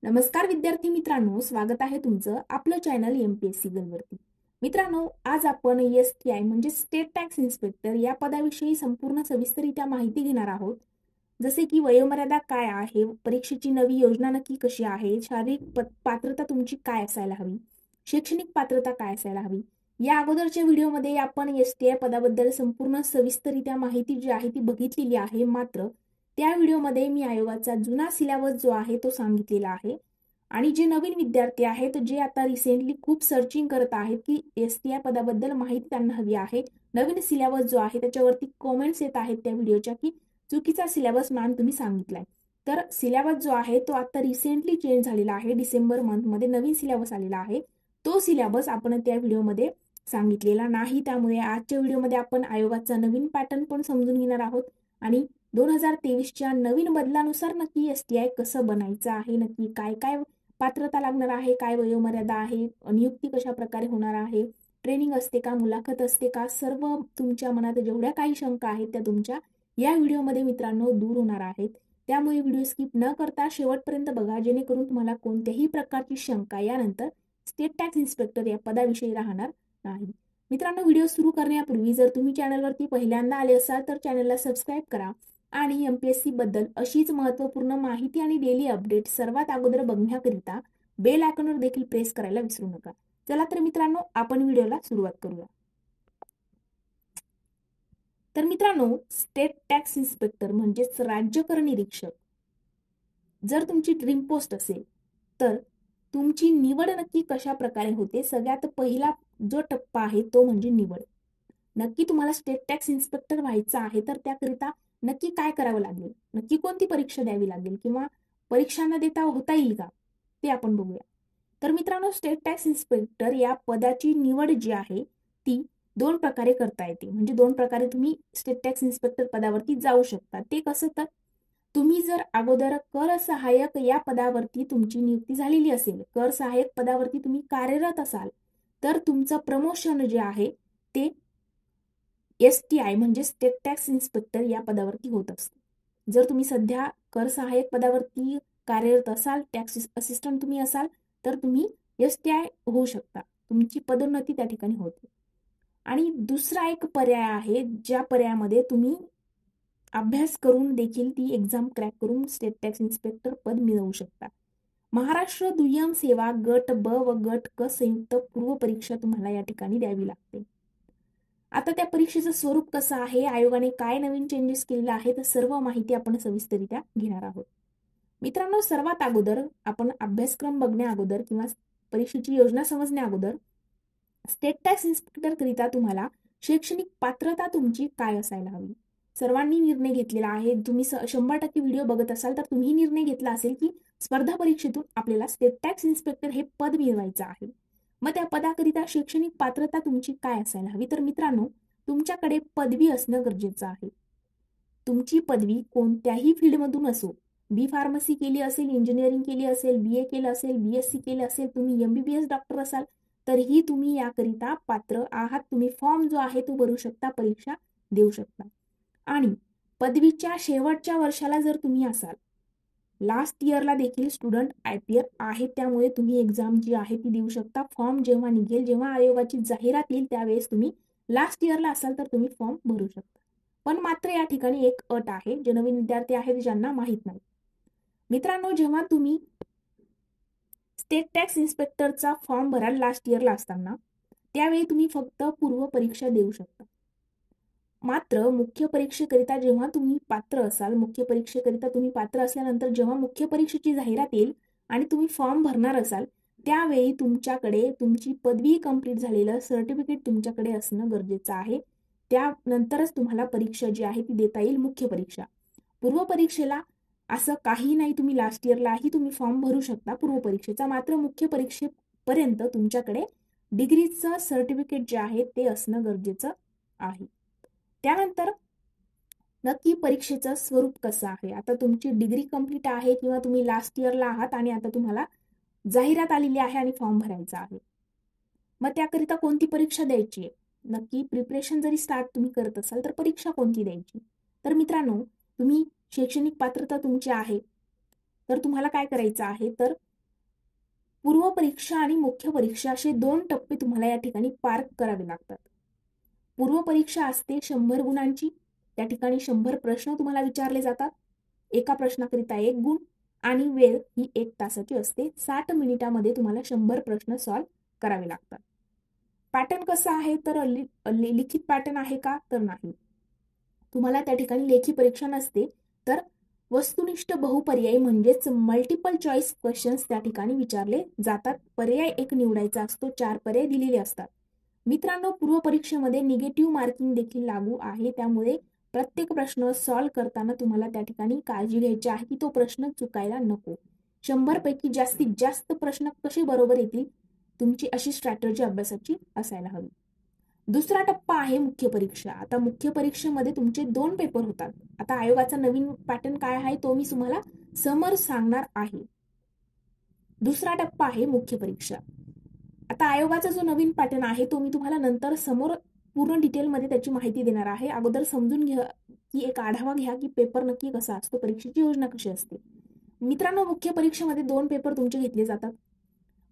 नमस्कार विद्यार्थी मित्रांनो, स्वागत आहे तुमचं आपलं चॅनल एमपीएससी गर्लवरती. मित्रांनो, आज आपण एसटीआय म्हणजे स्टेट टॅक्स इन्स्पेक्टर या पदाविषयी संपूर्ण सविस्तररित्या माहिती घेणार आहोत. जसे की वयोमर्यादा काय आहे, परीक्षेची नवी योजना नक्की कशी आहे, शारीरिक पात्रता तुमची काय असायला हवी, शैक्षणिक पात्रता काय असायला हवी. या अगोदरच्या व्हिडिओमध्ये आपण एसटीआय पदाबद्दल संपूर्ण सविस्तररित्या माहिती जी आहे ती बघितलेली आहे. मात्र त्या व्हिडिओमध्ये मी आयोगाचा जुना सिलेबस जो आहे तो सांगितलेला आहे. आणि जे नवीन विद्यार्थी आहेत, जे आता रिसेंटली खूप सर्चिंग करत आहेत की एसटीआय पदाबद्दल माहिती त्यांना हवी आहे, नवीन सिलेबस जो आहे त्याच्यावरती कॉमेंट्स येत आहेत त्या व्हिडिओच्या की चुकीचा सिलेबस मॅम तुम्ही सांगितलाय. तर सिलेबस जो आहे तो आता रिसेंटली चेंज झालेला आहे. डिसेंबर मंथमध्ये नवीन सिलेबस आलेला आहे. तो सिलेबस आपण त्या व्हिडिओमध्ये सांगितलेला नाही. त्यामुळे आजच्या व्हिडिओमध्ये आपण आयोगाचा नवीन पॅटर्न पण समजून घेणार आहोत आणि 2023च्या नवीन बदलानुसार नक्की एसटीआय कसं बनायचं आहे, नक्की काय काय पात्रता लागणार आहे, काय वयोमर्यादा आहे, नियुक्ती कशा प्रकारे होणार आहे, ट्रेनिंग असते का, मुलाखत असते का, सर्व तुमच्या मनात जेवढ्या काही शंका आहेत त्या तुमच्या या व्हिडिओमध्ये मित्रांनो दूर होणार आहेत. त्यामुळे व्हिडिओ स्किप न करता शेवटपर्यंत बघा, जेणेकरून तुम्हाला कोणत्याही प्रकारची शंका यानंतर स्टेट टॅक्स इन्स्पेक्टर या पदाविषयी राहणार नाही. मित्रांनो, व्हिडिओ सुरू करण्यापूर्वी जर तुम्ही चॅनलवरती पहिल्यांदा आले असाल तर चॅनलला सबस्क्राईब करा आणि एमपीएससी बद्दल अशीच महत्त्वपूर्ण माहिती आणि डेली अपडेट सर्वात अगोदर बघण्याकरिता बेल आयकॉनवर देखील प्रेस करायला विसरू नका. चला तर मित्रांनो, आपण व्हिडिओला सुरुवात करूया. तर मित्रांनो, स्टेट टॅक्स इन्स्पेक्टर म्हणजेच राज्य कर निरीक्षक जर तुमची ड्रीम पोस्ट असेल तर तुमची निवड नक्की कशा प्रकारे होते. सगळ्यात पहिला जो टप्पा आहे तो म्हणजे निवड. नक्की तुम्हाला स्टेट टॅक्स इन्स्पेक्टर व्हायचं आहे तर त्याकरिता नक्की काय करावं लागेल, नक्की कोणती परीक्षा द्यावी लागेल किंवा परीक्षा न देता होता येईल का, ते आपण बघूया. तर मित्रांनो, स्टेट टॅक्स इन्स्पेक्टर या पदाची निवड जी आहे ती दोन प्रकारे करता येते. म्हणजे दोन प्रकारे तुम्ही स्टेट टॅक्स इन्स्पेक्टर पदावरती जाऊ शकता. ते कसं, तर तुम्ही जर अगोदर कर सहाय्यक या पदावरती तुमची नियुक्ती झालेली असेल, कर सहाय्यक पदावरती तुम्ही कार्यरत असाल, तर तुमचं प्रमोशन जे आहे ते एसटीआय म्हणजे स्टेट टॅक्स इन्स्पेक्टर या पदावरती होत असते. जर तुम्ही सध्या कर सहाय्यक पदावरती कार्यरत असाल, टॅक्स असिस्टंट तुम्ही असाल, तर तुम्ही एसटीआय होऊ शकता. तुमची पदोन्नती त्या ठिकाणी होते. आणि दुसरा एक पर्याय आहे, ज्या पर्यायामध्ये तुम्ही अभ्यास करून देखील ती एक्झाम क्रॅक करून स्टेट टॅक्स इन्स्पेक्टर पद मिळवू शकता. महाराष्ट्र दुय्यम सेवा गट ब व गट क संयुक्त पूर्व परीक्षा तुम्हाला या ठिकाणी द्यावी लागते. आता त्या परीक्षेचं स्वरूप कसं आहे, आयोगाने काय नवीन चेंजेस केलेले आहेत, सर्व माहिती आपण सविस्तररित्या घेणार आहोत. मित्रांनो, सर्वात अगोदर आपण अभ्यासक्रम बघण्या अगोदर किंवा परीक्षेची योजना समजण्या अगोदर स्टेट टॅक्स इन्स्पेक्टर करिता तुम्हाला शैक्षणिक पात्रता तुमची काय असायला हवी. सर्वांनी निर्णय घेतलेला आहे. तुम्ही 100% व्हिडिओ बघत असाल तर तुम्ही निर्णय घेतला असेल की स्पर्धा परीक्षेतून आपल्याला स्टेट टॅक्स इन्स्पेक्टर हे पद मिळवायचं आहे. मग त्या पदाकरिता शैक्षणिक पात्रता तुमची काय असायला हवी. तर मित्रांनो, तुमच्याकडे पदवी असणं गरजेचं आहे. तुमची पदवी कोणत्याही फील्डमधून असो, बी फार्मसी केली असेल, इंजिनिअरिंग केली असेल, बीए केलं असेल, बीएससी केलं असेल, तुम्ही एमबीबीएस डॉक्टर असाल तरीही तुम्ही याकरिता पात्र आहात. तुम्ही फॉर्म जो आहे तो भरू शकता, परीक्षा देऊ शकता. आणि पदवीच्या शेवटच्या वर्षाला जर तुम्ही असाल, लास्ट इयरला देखील स्टुडंट आयपीआर आहे, त्यामुळे तुम्ही एक्झाम जी आहे ती देऊ शकता. फॉर्म जेव्हा निघेल, जेव्हा आयोगाची जाहिरात येईल त्यावेळेस तुम्ही लास्ट इयरला असाल तर तुम्ही फॉर्म भरू शकता. पण मात्र या ठिकाणी एक अट आहे, जे नवीन विद्यार्थी आहेत ज्यांना माहीत नाही. मित्रांनो, जेव्हा तुम्ही स्टेट टॅक्स इन्स्पेक्टरचा फॉर्म भराल लास्ट इयरला असताना, त्यावेळी तुम्ही फक्त पूर्व परीक्षा देऊ शकता. मात्र मुख्य परीक्षेकरिता जेव्हा तुम्ही पात्र असाल, मुख्य परीक्षेकरिता तुम्ही पात्र असल्यानंतर जेव्हा मुख्य परीक्षेची जाहिरात येईल आणि तुम्ही फॉर्म भरणार असाल, त्यावेळी तुमच्याकडे तुमची पदवी कंप्लीट झालेलं सर्टिफिकेट तुमच्याकडे असणं गरजेचं आहे. त्यानंतरच तुम्हाला परीक्षा जी आहे ती देता येईल, मुख्य परीक्षा. पूर्व परीक्षेला असं काही नाही, तुम्ही लास्ट इयरलाही तुम्ही फॉर्म भरू शकता पूर्व परीक्षेचा. मात्र मुख्य परीक्षेपर्यंत तुमच्याकडे डिग्रीचं सर्टिफिकेट जे आहे ते असणं गरजेचं आहे. त्यानंतर नक्की परीक्षेचं स्वरूप कसं आहे. आता तुमची डिग्री कंप्लीट आहे किंवा तुम्ही लास्ट इयरला आहात आणि आता तुम्हाला जाहिरात आलेली आहे आणि फॉर्म भरायचा आहे. मग त्याकरिता कोणती परीक्षा द्यायची आहे, नक्की प्रिपरेशन जरी स्टार्ट तुम्ही करत असाल तर परीक्षा कोणती द्यायची. तर मित्रांनो, तुम्ही शैक्षणिक पात्रता तुमची आहे तर तुम्हाला काय करायचं आहे, तर पूर्व परीक्षा आणि मुख्य परीक्षा असे 2 टप्पे तुम्हाला या ठिकाणी पार करावे लागतात. पूर्व परीक्षा असते 100 गुणांची. त्या ठिकाणी 100 प्रश्न तुम्हाला विचारले जातात. एका प्रश्नाकरिता 1 गुण आणि वेळ ही 1 तासाची असते. 60 मिनिटामध्ये तुम्हाला 100 प्रश्न सॉल्व्ह करावे लागतात. पॅटर्न कसा आहे तर लिखित पॅटर्न आहे का तर नाही. तुम्हाला त्या ठिकाणी लेखी परीक्षा नसते, तर वस्तुनिष्ठ बहुपर्यायी म्हणजेच मल्टिपल चॉईस क्वेश्चन्स त्या ठिकाणी विचारले जातात. पर्याय एक निवडायचा असतो. 4 पर्याय दिलेले असतात. मित्रांनो, पूर्व परीक्षेमध्ये निगेटिव्ह मार्किंग देखील लागू आहे. त्यामुळे प्रत्येक प्रश्न सॉल्व्ह करताना तुम्हाला त्या ठिकाणी काळजी घ्यायची आहे की तो प्रश्न चुकायला नको. 100 पैकी जास्तीत जास्त प्रश्न कसे बरोबर येतील, तुमची अशी स्ट्रॅटेजी अभ्यासाची असायला हवी. दुसरा टप्पा आहे मुख्य परीक्षा. आता मुख्य परीक्षेमध्ये तुमचे 2 पेपर होतात. आता आयोगाचा नवीन पॅटर्न काय आहे तो मी तुम्हाला समोर सांगणार आहे. दुसरा टप्पा आहे मुख्य परीक्षा. आता आयोगाचा जो नवीन पॅटर्न आहे तो मी तुम्हाला नंतर समोर पूर्ण डिटेलमध्ये त्याची माहिती देणार आहे. अगोदर समजून घ्या की एक आढावा घ्या की पेपर नक्की कसा असतो, परीक्षेची योजना कशी असते. मित्रांनो, मुख्य परीक्षेमध्ये 2 पेपर तुमचे घेतले जातात.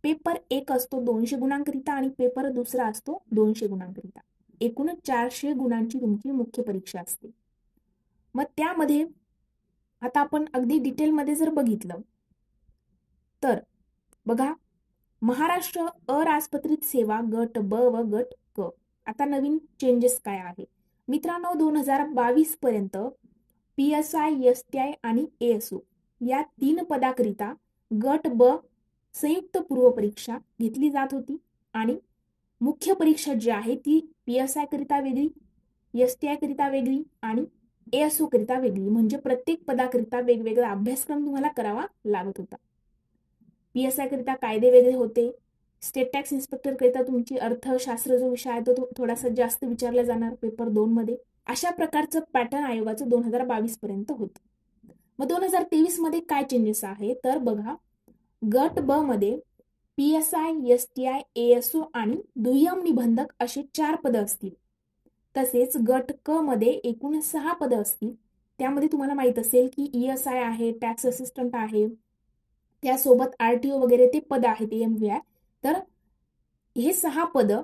पेपर 1 असतो 200 गुणांकरिता आणि पेपर दुसरा असतो 200 गुणांकरिता. एकूण 400 गुणांची तुमची मुख्य परीक्षा असते. मग त्यामध्ये आता आपण अगदी डिटेलमध्ये जर बघितलं तर बघा, महाराष्ट्र अराजपत्रित सेवा गट ब व गट क. आता नवीन चेंजेस काय आहे मित्रांनो, 2022 पर्यंत PSI, STI आणि ASO या 3 पदाकरिता गट ब संयुक्त पूर्व परीक्षा घेतली जात होती आणि मुख्य परीक्षा जी आहे ती PSI करिता वेगळी, STI करिता वेगळी आणि ASO करिता वेगळी. म्हणजे प्रत्येक पदाकरिता वेगवेगळा अभ्यासक्रम तुम्हाला करावा लागत होता. PSI करिता कायदे वेगळे होते. स्टेट टॅक्स इन्स्पेक्टर करिता तुमची अर्थशास्त्र जो विषय आहे तो थोडासा जास्त विचारला जाणार पेपर 2 मध्ये. अशा प्रकारचं पॅटर्न आयोगाचं 2022 पर्यंत होतं. मग 2023 मध्ये काय चेंजेस आहे तर बघा, गट ब मध्ये PSI, STI, ASO आणि दुय्यम निबंधक असे 4 पदं असतील. तसेच गट क मध्ये एकूण 6 पदं असतील. त्यामध्ये तुम्हाला माहित असेल की ESI आहे, टॅक्स असिस्टंट आहे, त्यासोबत RTO वगैरे ते पद आहेत AMVI. तर हे 6 पदं,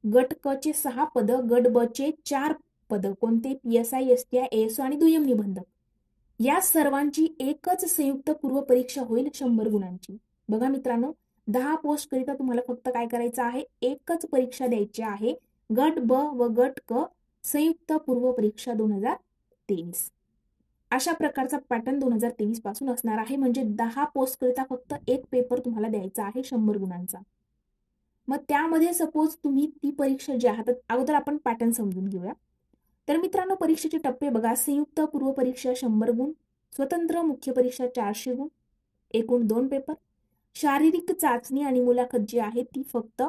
गट क चे 6 पदं, गट ब चे 4 पदं कोणते PSI, STI, ASO आणि दुय्यम निबंधक, या सर्वांची एकच संयुक्त पूर्व परीक्षा होईल 100 गुणांची. बघा मित्रांनो, 10 पोस्ट करिता तुम्हाला फक्त काय करायचं आहे, एकच परीक्षा द्यायची आहे. गट ब व गट क संयुक्त पूर्व परीक्षा 2023. अशा प्रकारचा पॅटर्न 2023 पासून असणार आहे. म्हणजे 10 पोस्ट करिता फक्त एक पेपर तुम्हाला द्यायचा आहे 100 गुणांचा. मग त्यामध्ये सपोज तुम्ही ती परीक्षा जी आहे, अगोदर आपण पॅटर्न समजून घेऊया. तर मित्रांनो, परीक्षेचे टप्पे बघा, संयुक्त पूर्व परीक्षा 100 गुण, स्वतंत्र मुख्य परीक्षा 400 गुण, एकूण 2 पेपर. शारीरिक चाचणी आणि मुलाखत जी आहे ती फक्त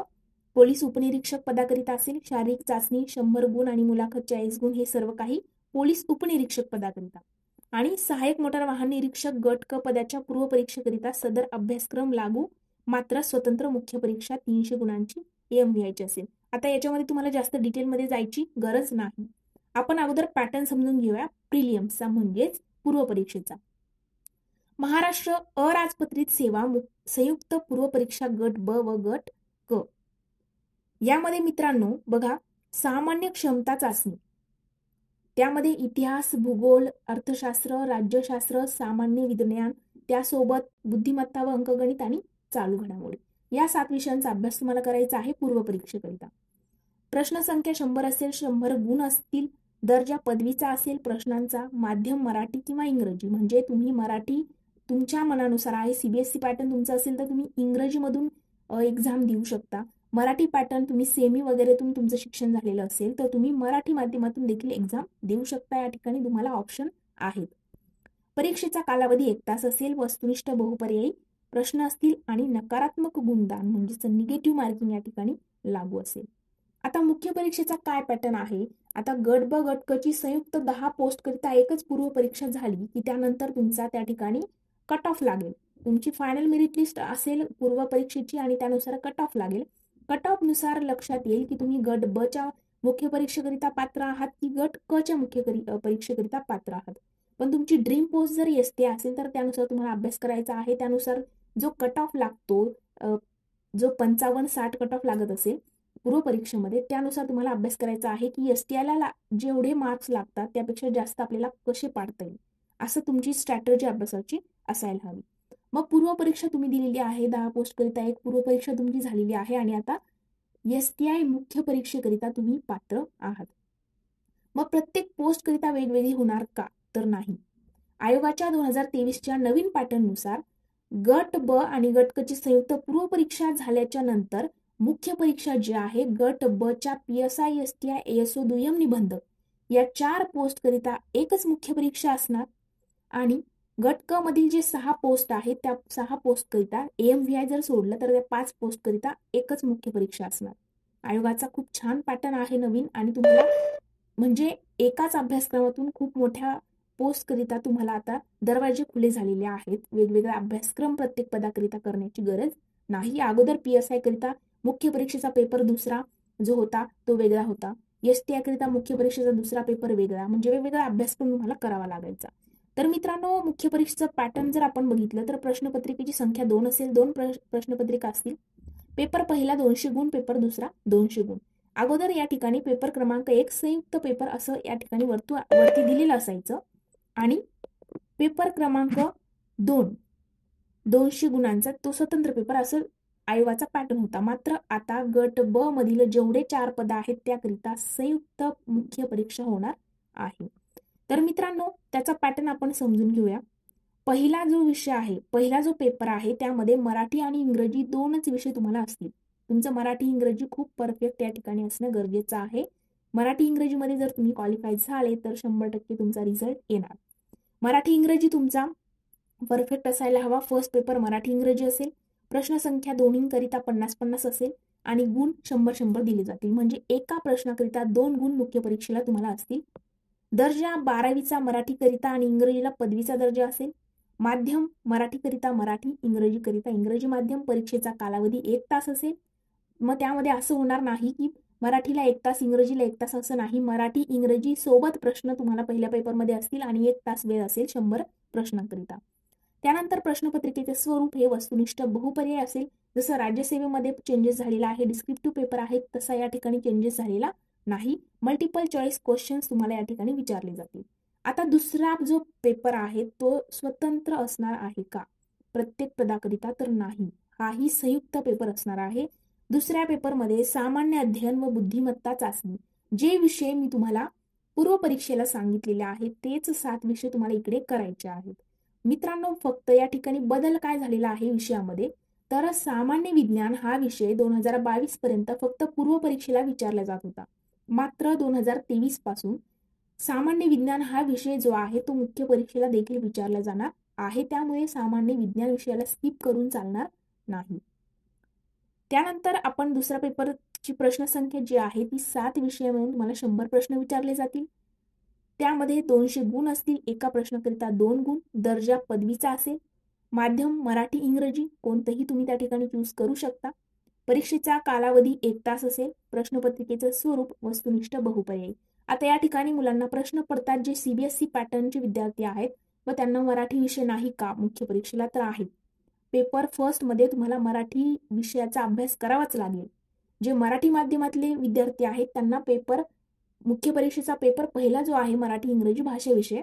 पोलीस उपनिरीक्षक पदाकरिता असेल. शारीरिक चाचणी 100 गुण आणि मुलाखत 40 गुण, हे सर्व काही पोलीस उपनिरीक्षक पदाकरिता. आणि सहाय्यक मोटार वाहन निरीक्षक गट क पदाच्या पूर्व परीक्षेकरिता सदर अभ्यासक्रम लागू, मात्र स्वतंत्र मुख्य परीक्षा 300 गुणांची AMVI ची असेल. आता याच्यामध्ये तुम्हाला जास्त डिटेलमध्ये जायची गरज नाही. आपण अगोदर पॅटर्न समजून घेऊया प्रिलियम्सचा, म्हणजेच पूर्व परीक्षेचा. महाराष्ट्र अराजपत्रित सेवा संयुक्त पूर्व परीक्षा गट ब व गट क. यामध्ये मित्रांनो बघा, सामान्य क्षमता चाचणी, त्यामध्ये इतिहास, भूगोल, अर्थशास्त्र, राज्यशास्त्र, सामान्य विज्ञान, त्यासोबत बुद्धिमत्ता व अंकगणित आणि चालू घडामोडी, या 7 विषयांचा अभ्यास तुम्हाला करायचा आहे पूर्व परीक्षेकरिता. प्रश्न संख्या 100 असेल, 100 गुण असतील. दर्जा पदवीचा असेल प्रश्नांचा, माध्यम मराठी किंवा इंग्रजी, म्हणजे तुम्ही मराठी तुमच्या मनानुसार आहे. CBSE पॅटर्न तुमचा असेल तर तुम्ही इंग्रजीमधून एक्झाम देऊ शकता. मराठी पॅटर्न तुम्ही सेमी वगैरेतून तुमचं शिक्षण झालेलं असेल तर तुम्ही मराठी माध्यमातून देखील एक्झाम देऊ शकता. या ठिकाणी तुम्हाला ऑप्शन आहेत. परीक्षेचा कालावधी 1 तास असेल. वस्तुनिष्ठ बहुपर्यायी प्रश्न असतील आणि नकारात्मक गुणदान म्हणजेच निगेटिव्ह मार्किंग या ठिकाणी लागू असेल. आता मुख्य परीक्षेचा काय पॅटर्न आहे, आता गट ब गट क ची संयुक्त 10 पोस्ट करिता एकच पूर्व परीक्षा झाली की त्यानंतर तुमचा त्या ठिकाणी कट ऑफ लागेल. तुमची फायनल मेरिट लिस्ट असेल पूर्व परीक्षेची आणि त्यानुसार कट ऑफ लागेल. कट ऑफ नुसार लक्षात येईल की तुम्ही गट ब च्या मुख्य परीक्षेकरिता पात्र आहात की गट क च्या मुख्य परीक्षेकरिता पात्र आहात. पण तुमची ड्रीम पोस्ट जर STI असेल तर त्यानुसार तुम्हाला अभ्यास करायचा आहे. त्यानुसार जो कट ऑफ लागतो जो 55-60 कट ऑफ लागत असेल पूर्व परीक्षेमध्ये, त्यानुसार तुम्हाला अभ्यास करायचा आहे की STIला जेवढे मार्क्स लागतात त्यापेक्षा जास्त आपल्याला कसे पाडता येईल, असं तुमची स्ट्रॅटर्जी अभ्यासाची असायला हवी. मग पूर्व परीक्षा तुम्ही दिलेली आहे, 10 पोस्टकरिता एक पूर्व परीक्षा तुमची झालेली आहे आणि आता STI मुख्य परीक्षेकरिता तुम्ही पात्र आहात. मग प्रत्येक पोस्टकरिता वेगवेगळी होणार का? तर नाही. आयोगाच्या 2023च्या नवीन पॅटर्ननुसार गट ब आणि गट क ची संयुक्त पूर्व परीक्षा झाल्याच्या नंतर मुख्य परीक्षा जी आहे गट ब च्या PSI STI ASO दुय्यम निबंधक या 4 पोस्टकरिता एकच मुख्य परीक्षा असणार आणि गट क मधील जे 6 पोस्ट आहेत त्या 6 पोस्टकरिता AMVI जर सोडलं तर त्या 5 पोस्टकरिता एकच मुख्य परीक्षा असणार. आयोगाचा खूप छान पॅटर्न आहे नवीन आणि तुम्हाला म्हणजे एकाच अभ्यासक्रमातून खूप मोठ्या पोस्टकरिता तुम्हाला आता दरवाजे खुले झालेले आहेत. वेगवेगळा अभ्यासक्रम प्रत्येक पदाकरिता करण्याची गरज नाही. अगोदर PSI करिता मुख्य परीक्षेचा पेपर दुसरा जो होता तो वेगळा होता. STI करिता मुख्य परीक्षेचा दुसरा पेपर वेगळा, म्हणजे वेगवेगळा अभ्यासक्रम तुम्हाला करावा लागायचा. तर मित्रांनो, मुख्य परीक्षेचं पॅटर्न जर आपण बघितलं तर प्रश्नपत्रिकेची संख्या 2 असेल, 2 प्रश्नपत्रिका असतील. पेपर पहिला 200 गुण, पेपर दुसरा 200 गुण. अगोदर या ठिकाणी पेपर क्रमांक 1 संयुक्त पेपर असं या ठिकाणी वरती दिलेलं असायचं आणि पेपर क्रमांक 2 200 गुणांचा तो स्वतंत्र पेपर असं आयोगाचा पॅटर्न होता. मात्र आता गट ब मधील जेवढे 4 पद आहेत त्याकरिता संयुक्त मुख्य परीक्षा होणार आहे. तर मित्रांनो, त्याचा पॅटर्न आपण समजून घेऊया. पहिला जो विषय आहे, पहिला जो पेपर आहे त्यामध्ये मराठी आणि इंग्रजी 2च विषय तुम्हाला असतील. तुमचं मराठी इंग्रजी खूप परफेक्ट या ठिकाणी असणं गरजेचं आहे. मराठी इंग्रजीमध्ये जर तुम्ही क्वालिफाय झाले तर 100% तुमचा रिझल्ट येणार. मराठी इंग्रजी तुमचा परफेक्ट असायला हवा. फर्स्ट पेपर मराठी इंग्रजी असेल. प्रश्न संख्या दोन्हीकरिता 50-50 असेल आणि गुण 100-100 दिले जातील. म्हणजे एका प्रश्नाकरिता 2 गुण मुख्य परीक्षेला तुम्हाला असतील. दर्जा 12वीचा मराठीकरिता आणि इंग्रजीला पदवीचा दर्जा असेल. माध्यम मराठीकरिता मराठी, इंग्रजीकरिता इंग्रजी माध्यम. परीक्षेचा कालावधी 1 तास असेल. मग त्यामध्ये असं होणार नाही की मराठीला 1 तास, इंग्रजीला 1 तास असं नाही. मराठी इंग्रजी सोबत प्रश्न तुम्हाला पहिल्या पेपरमध्ये असतील आणि 1 तास वेळ असेल 100 प्रश्नांकरिता. त्यानंतर प्रश्नपत्रिकेचे स्वरूप हे वस्तुनिष्ठ बहुपर्याय असेल. जसं राज्यसेवेमध्ये चेंजेस झालेला आहे, डिस्क्रिप्टिव्ह पेपर आहे, तसा या ठिकाणी चेंजेस झालेला नाही. मल्टिपल चॉईस क्वेश्चन्स तुम्हाला या ठिकाणी विचारले जातील. आता दुसरा जो पेपर आहे तो स्वतंत्र असणार आहे का प्रत्येक पदाकरिता? तर नाही. हाही संयुक्त पेपर असणार आहे. दुसऱ्या पेपरमध्ये सामान्य अध्ययन व बुद्धिमत्ता चाचणी, जे विषय मी तुम्हाला पूर्व परीक्षेला सांगितलेले आहेत तेच 7 विषय तुम्हाला इकडे करायचे आहेत. मित्रांनो, फक्त या ठिकाणी बदल काय झालेला आहे विषयामध्ये, तर सामान्य विज्ञान हा विषय 2022 पर्यंत फक्त पूर्व परीक्षेला विचारला जात होता. मात्र 2023 पासून सामान्य विज्ञान हा विषय जो आहे तो मुख्य परीक्षेला देखील विचारला जाणार आहे. त्यामुळे सामान्य विज्ञान विषयाला स्किप करून चालणार नाही. त्यानंतर आपण दुसऱ्या पेपरची प्रश्नसंख्या जी आहे ती 7 विषय मिळून तुम्हाला 100 प्रश्न विचारले जातील. त्यामध्ये 200 गुण असतील. एका प्रश्नाकरिता 2 गुण. दर्जा पदवीचा असेल. माध्यम मराठी इंग्रजी कोणतंही तुम्ही त्या ठिकाणी चूज करू शकता. परीक्षेचा कालावधी 1 तास असेल. प्रश्नपत्रिकेचं स्वरूप वस्तुनिष्ठ बहुपर्यायी. आता या ठिकाणी मुलांना प्रश्न पडतात जे CBSE पॅटर्नचे विद्यार्थी आहेत व त्यांना मराठी विषय नाही का मुख्य परीक्षेला? तर आहे. पेपर फर्स्ट मध्ये तुम्हाला मराठी विषयाचा अभ्यास करावाच लागेल. जे मराठी माध्यमातले विद्यार्थी आहेत त्यांना मुख्य परीक्षेचा पेपर पहिला जो आहे मराठी इंग्रजी भाषा विषय,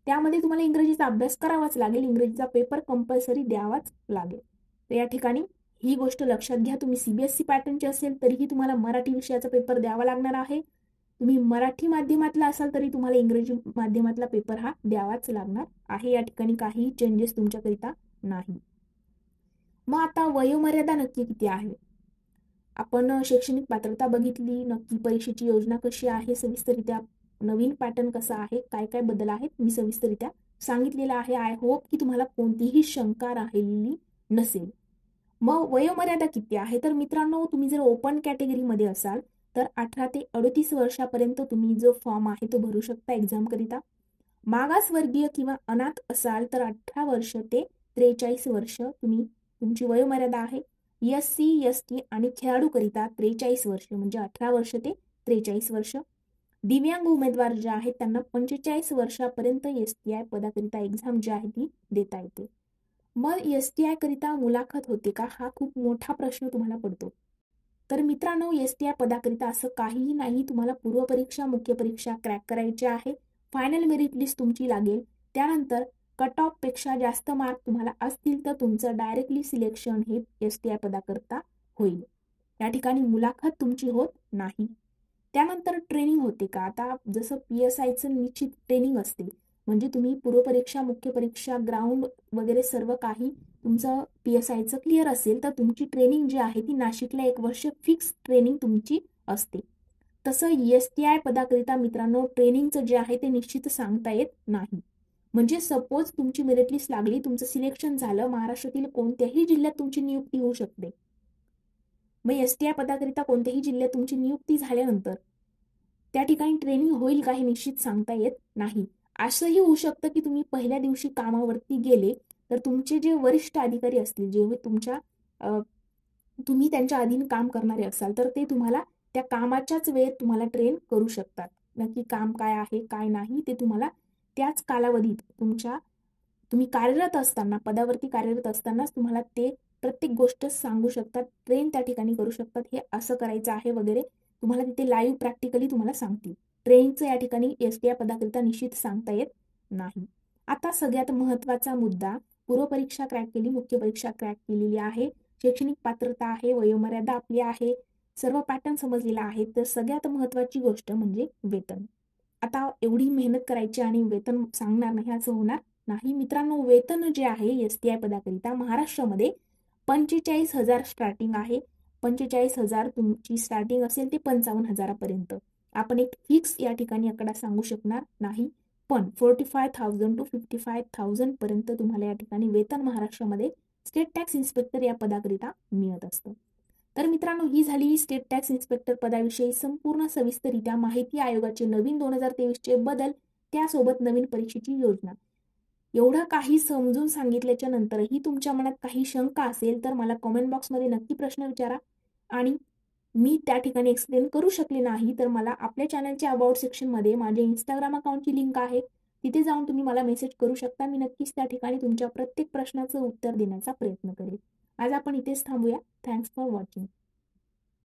त्यामध्ये तुम्हाला इंग्रजीचा अभ्यास करावाच लागेल. इंग्रजीचा पेपर कंपल्सरी द्यावाच लागेल. तर या ठिकाणी ही गोष्ट लक्षात घ्या. तुम्ही CBSE पॅटर्नचे असेल तरीही तुम्हाला मराठी विषयाचा पेपर द्यावा लागणार आहे. तुम्ही मराठी माध्यमातला असाल तरी तुम्हाला इंग्रजी माध्यमातला पेपर हा द्यावाच लागणार आहे. या ठिकाणी काही चेंजेस तुमच्याकरिता नाही. मग आता वयोमर्यादा नक्की किती आहे? आपण शैक्षणिक पात्रता बघितली, नक्की परीक्षेची योजना कशी आहे, सविस्तररित्या नवीन पॅटर्न कसा आहे, काय काय बदल आहेत मी सविस्तररित्या सांगितलेलं आहे. आय होप की तुम्हाला कोणतीही शंका राहिलेली नसेल. मग वयोमर्यादा किती आहे? तर मित्रांनो, तुम्ही जर ओपन कॅटेगरीमध्ये असाल तर 18 ते 38 वर्षापर्यंत तुम्ही जो फॉर्म आहे तो भरू शकता एक्झाम करिता. मागासवर्गीय किंवा अनाथ असाल तर 18 वर्ष ते 43 वर्ष तुमची वयोमर्यादा आहे. SC, ST आणि खेळाडूकरिता 43 वर्ष म्हणजे 18 वर्ष ते 43 वर्ष. दिव्यांग उमेदवार जे आहेत त्यांना 45 वर्षापर्यंत STI पदाकरिता एक्झाम जी आहे ती देता येते. मग STI करिता मुलाखत होते का, हा खूप मोठा प्रश्न तुम्हाला पडतो. तर मित्रांनो, STI पदाकरिता असं काहीही नाही. तुम्हाला पूर्वपरीक्षा, मुख्य परीक्षा क्रॅक करायच्या आहे. फायनल मेरिट लिस्ट तुमची लागेल. त्यानंतर कट ऑफ पेक्षा जास्त मार्क तुम्हाला असतील तर तुमचं डायरेक्टली सिलेक्शन हे STI पदाकरता होईल. या ठिकाणी मुलाखत तुमची होत नाही. त्यानंतर ट्रेनिंग होते का, आता जसं PSIचं निश्चित ट्रेनिंग असते. म्हणजे तुम्ही पूर्वपरीक्षा, मुख्य परीक्षा, ग्राउंड वगैरे सर्व काही तुमचं PSIचं क्लिअर असेल तर तुमची ट्रेनिंग जी आहे ती नाशिकला 1 वर्ष फिक्स ट्रेनिंग तुमची असते. तसं STI पदाकरिता मित्रांनो, ट्रेनिंगचं जे आहे ते निश्चित सांगता येत नाही. म्हणजे सपोज तुमची मेरिट लिस्ट लागली, तुमचं सिलेक्शन झालं, महाराष्ट्रातील कोणत्याही जिल्ह्यात तुमची नियुक्ती होऊ शकते. मग STI पदाकरिता कोणत्याही जिल्ह्यात तुमची नियुक्ती झाल्यानंतर त्या ठिकाणी ट्रेनिंग होईल का हे निश्चित सांगता येत नाही. असंही होऊ शकतं की तुम्ही पहिल्या दिवशी कामावरती गेले तर तुमचे जे वरिष्ठ अधिकारी असतील, जे तुम्ही त्यांच्या अधीन काम करणारे असाल, तर ते तुम्हाला त्या कामाच्याच वेळेत तुम्हाला ट्रेन करू शकतात. नक्की काम काय आहे, काय नाही ते तुम्हाला त्याच कालावधीत तुम्ही कार्यरत असताना, पदावरती कार्यरत असतानाच तुम्हाला ते प्रत्येक गोष्ट सांगू शकतात, ट्रेन त्या ठिकाणी करू शकतात. हे असं करायचं आहे वगैरे तुम्हाला तिथे लाईव्ह प्रॅक्टिकली तुम्हाला सांगतील. ट्रेनिंगचं या ठिकाणी STI पदाकरिता निश्चित सांगता येत नाही. आता सगळ्यात महत्त्वाचा मुद्दा, पूर्वपरीक्षा क्रॅक केली, मुख्य परीक्षा क्रॅक केलेली आहे, शैक्षणिक पात्रता आहे, वयोमर्यादा आपली आहे, सर्व पॅटर्न समजलेला आहे. तर सगळ्यात महत्त्वाची गोष्ट म्हणजे वेतन. आता एवढी मेहनत करायची आणि वेतन सांगणार नाही असं होणार नाही. मित्रांनो, वेतन जे आहे STI पदाकरिता महाराष्ट्रामध्ये 45,000 स्टार्टिंग आहे. 45,000 तुमची स्टार्टिंग असेल ते 55,000पर्यंत. आपण एक फिक्स या ठिकाणी आकडा सांगू शकणार नाही. पण 45,000 to 55,000 पर्यंत तुम्हाला या ठिकाणी वेतन महाराष्ट्रामध्ये स्टेट टॅक्स इन्स्पेक्टर या पदाकरिता मिळत असतं. तर मित्रांनो, ही झाली स्टेट टॅक्स इन्स्पेक्टर पदाविषयी संपूर्ण सविस्तररित्या माहिती आयोगाचे नवीन 2023चे बदल, त्यासोबत नवीन परीक्षेची योजना. एवढं काही समजून सांगितल्याच्या नंतरही तुमच्या मनात काही शंका असेल तर मला कॉमेंट बॉक्समध्ये नक्की प्रश्न विचारा. आणि मी त्या ठिकाणी एक्सप्लेन करू शकले नाही तर मला आपल्या चॅनलच्या अबाउट सेक्शनमध्ये माझ्या इंस्टाग्राम अकाउंटची लिंक आहे, तिथे जाऊन तुम्ही मला मेसेज करू शकता. मी नक्कीच त्या ठिकाणी तुमच्या प्रत्येक प्रश्नाचं उत्तर देण्याचा प्रयत्न करेन. आज आपण इथेच थांबूया. Thanks for watching.